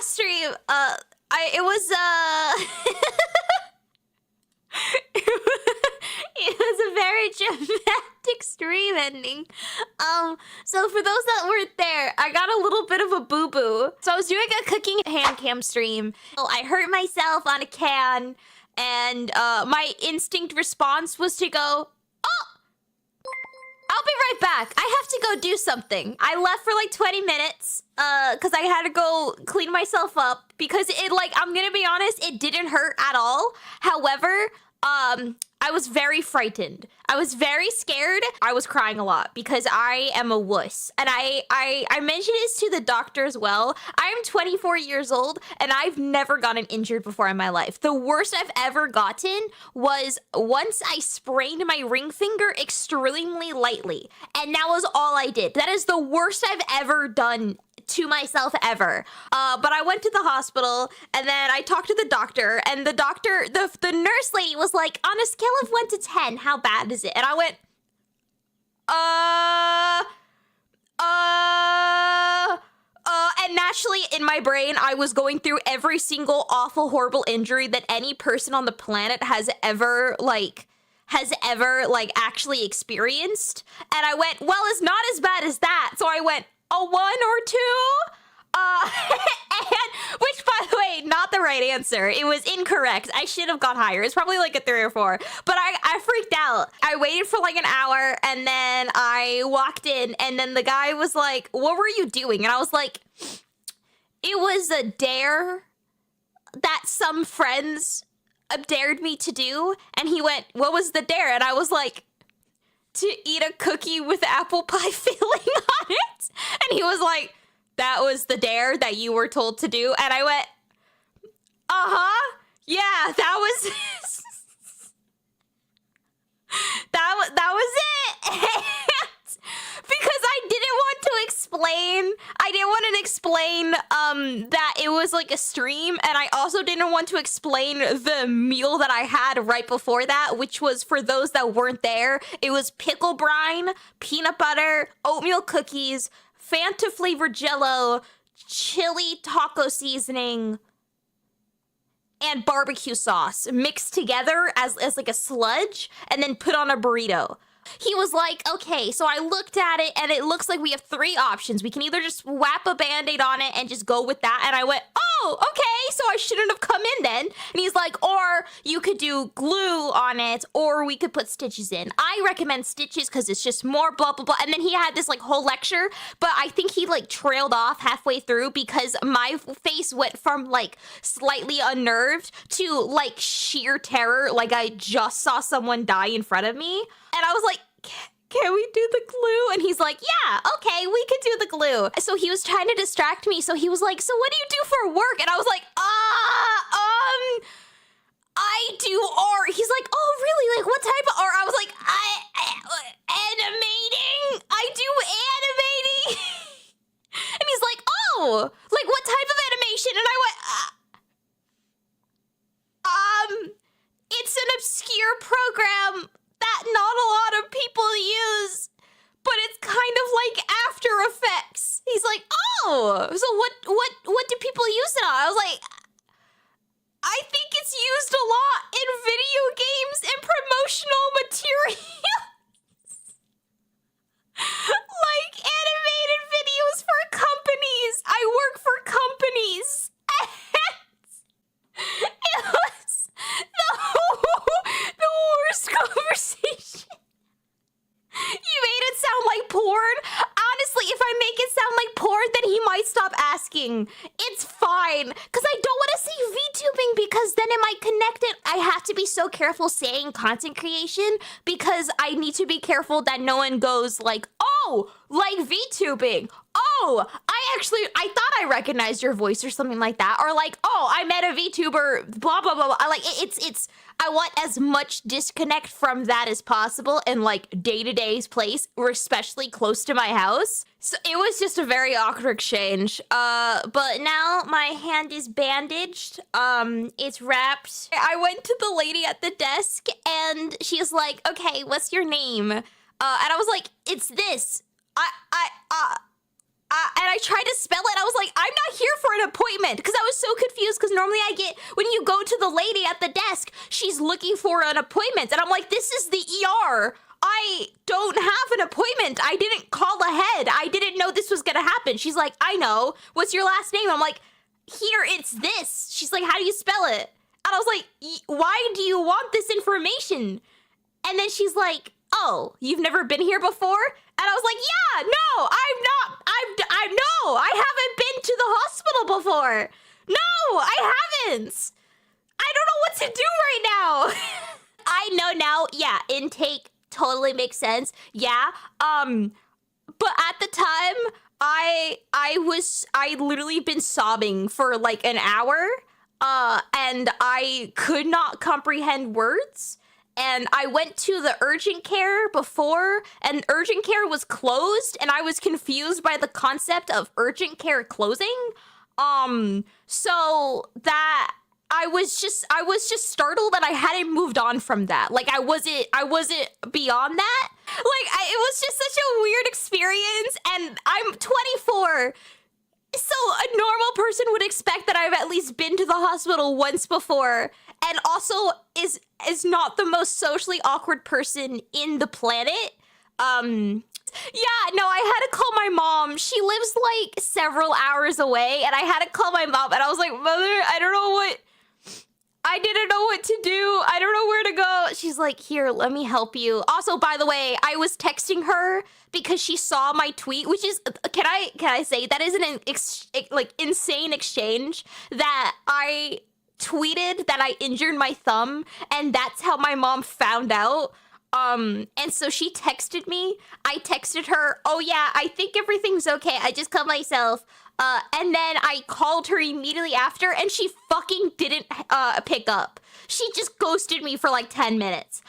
last stream, it was it was a very dramatic stream ending. So for those that weren't there, I got a little bit of a boo-boo. So I was doing a cooking hand cam stream. I hurt myself on a can, and my instinct response was to go, oh, I'll be right back. I have to go do something. I left for like 20 minutes because I had to go clean myself up because it, like, I'm gonna be honest, it didn't hurt at all. However, I was very frightened. I was very scared. I was crying a lot because I am a wuss. And I mentioned this to the doctor as well. I am 24 years old and I've never gotten injured before in my life. The worst I've ever gotten was once I sprained my ring finger extremely lightly. And that was all I did. That is the worst I've ever done to myself ever. But I went to the hospital and then I talked to the doctor, and the doctor, the nurse lady was like, on a scale of 1 to 10, how bad is it? And I went, and naturally in my brain, I was going through every single awful, horrible injury that any person on the planet has ever actually experienced. And I went, well, it's not as bad as that. So I went, a 1 or 2? And, which, by the way, not the right answer. It was incorrect. I should have got higher. It's probably like a 3 or 4. But I freaked out. I waited for like an hour, and then I walked in, and then the guy was like, what were you doing? And I was like, it was a dare that some friends dared me to do. And he went, what was the dare? And I was like, to eat a cookie with apple pie filling on it. And he was like, that was the dare that you were told to do. And I went, yeah, that was that was it. Because I didn't want to explain that it was like a stream, and I also didn't want to explain the meal that I had right before that, which was, for those that weren't there, it was pickle brine, peanut butter, oatmeal cookies, Fanta flavored Jello, chili taco seasoning, and barbecue sauce mixed together as like a sludge, and then put on a burrito. He was like, okay, so I looked at it, and it looks like we have 3 options. We can either just whap a Band-Aid on it and just go with that. And I went, oh, okay, so I shouldn't have come in then. And he's like, or you could do glue on it, or we could put stitches in. I recommend stitches because it's just more blah, blah, blah. And then he had this like whole lecture, but I think he like trailed off halfway through because my face went from like slightly unnerved to like sheer terror. Like I just saw someone die in front of me. And I was like, can we do the glue? And he's like, yeah, okay, we could do the glue. So he was trying to distract me. So he was like, so what do you do for work? And I was like, I do art. He's like, oh, really? Like, what type of art? I was like, animating. I do animating. And he's like, oh, like, what type of animation? And I went, it's an obscure program that not a lot of people use, but it's kind of like After Effects. He's like, oh, so what do people use it on? I was like, I think it's used a lot in video games and promotional materials. Like animated videos for companies. I work for companies. It was the worst conversation. You made it sound like porn. Honestly, if I make it sound like porn, then he might stop asking. It's fine, because I don't want to say VTubing, because then it might connect it. I have to be so careful saying content creation, because I need to be careful that no one goes like, oh, like VTubing. Oh, I thought I recognized your voice or something like that. Or like, oh, I met a VTuber, blah, blah, blah, blah. I like, I want as much disconnect from that as possible in like day-to-day's place, or especially close to my house. So it was just a very awkward exchange. But now my hand is bandaged. It's wrapped. I went to the lady at the desk and she's like, okay, what's your name? And I was like, it's this. and I tried to spell it. I was like, I'm not here for an appointment, because I was so confused, because normally I get, when you go to the lady at the desk, she's looking for an appointment. And I'm like, this is the ER. I don't have an appointment. I didn't call ahead. I didn't know this was going to happen. She's like, I know. What's your last name? I'm like, here, it's this. She's like, how do you spell it? And I was like, why do you want this information? And then she's like, oh, you've never been here before? And I was like, yeah, no, no, I haven't been to the hospital before. No, I haven't. I don't know what to do right now. I know now, yeah, intake totally makes sense. Yeah, but at the time, I literally been sobbing for like an hour, and I could not comprehend words. And I went to the urgent care before, and urgent care was closed, and I was confused by the concept of urgent care closing. So that I was just startled, and I hadn't moved on from that. Like I wasn't beyond that. Like it was just such a weird experience, and I'm 24. So a normal person would expect that I've at least been to the hospital once before, and also is not the most socially awkward person in the planet. Yeah, no, I had to call my mom. She lives like several hours away, and I had to call my mom, and I was like, Mother, I didn't know what to do. I don't know where to go. She's like, here, let me help you. Also, by the way, I was texting her because she saw my tweet, which is, can I say, that is an insane exchange, that I tweeted that I injured my thumb, and that's how my mom found out. And so she texted me. I texted her, oh yeah, I think everything's okay. I just cut myself. And then I called her immediately after, and she fucking didn't pick up. She just ghosted me for like 10 minutes.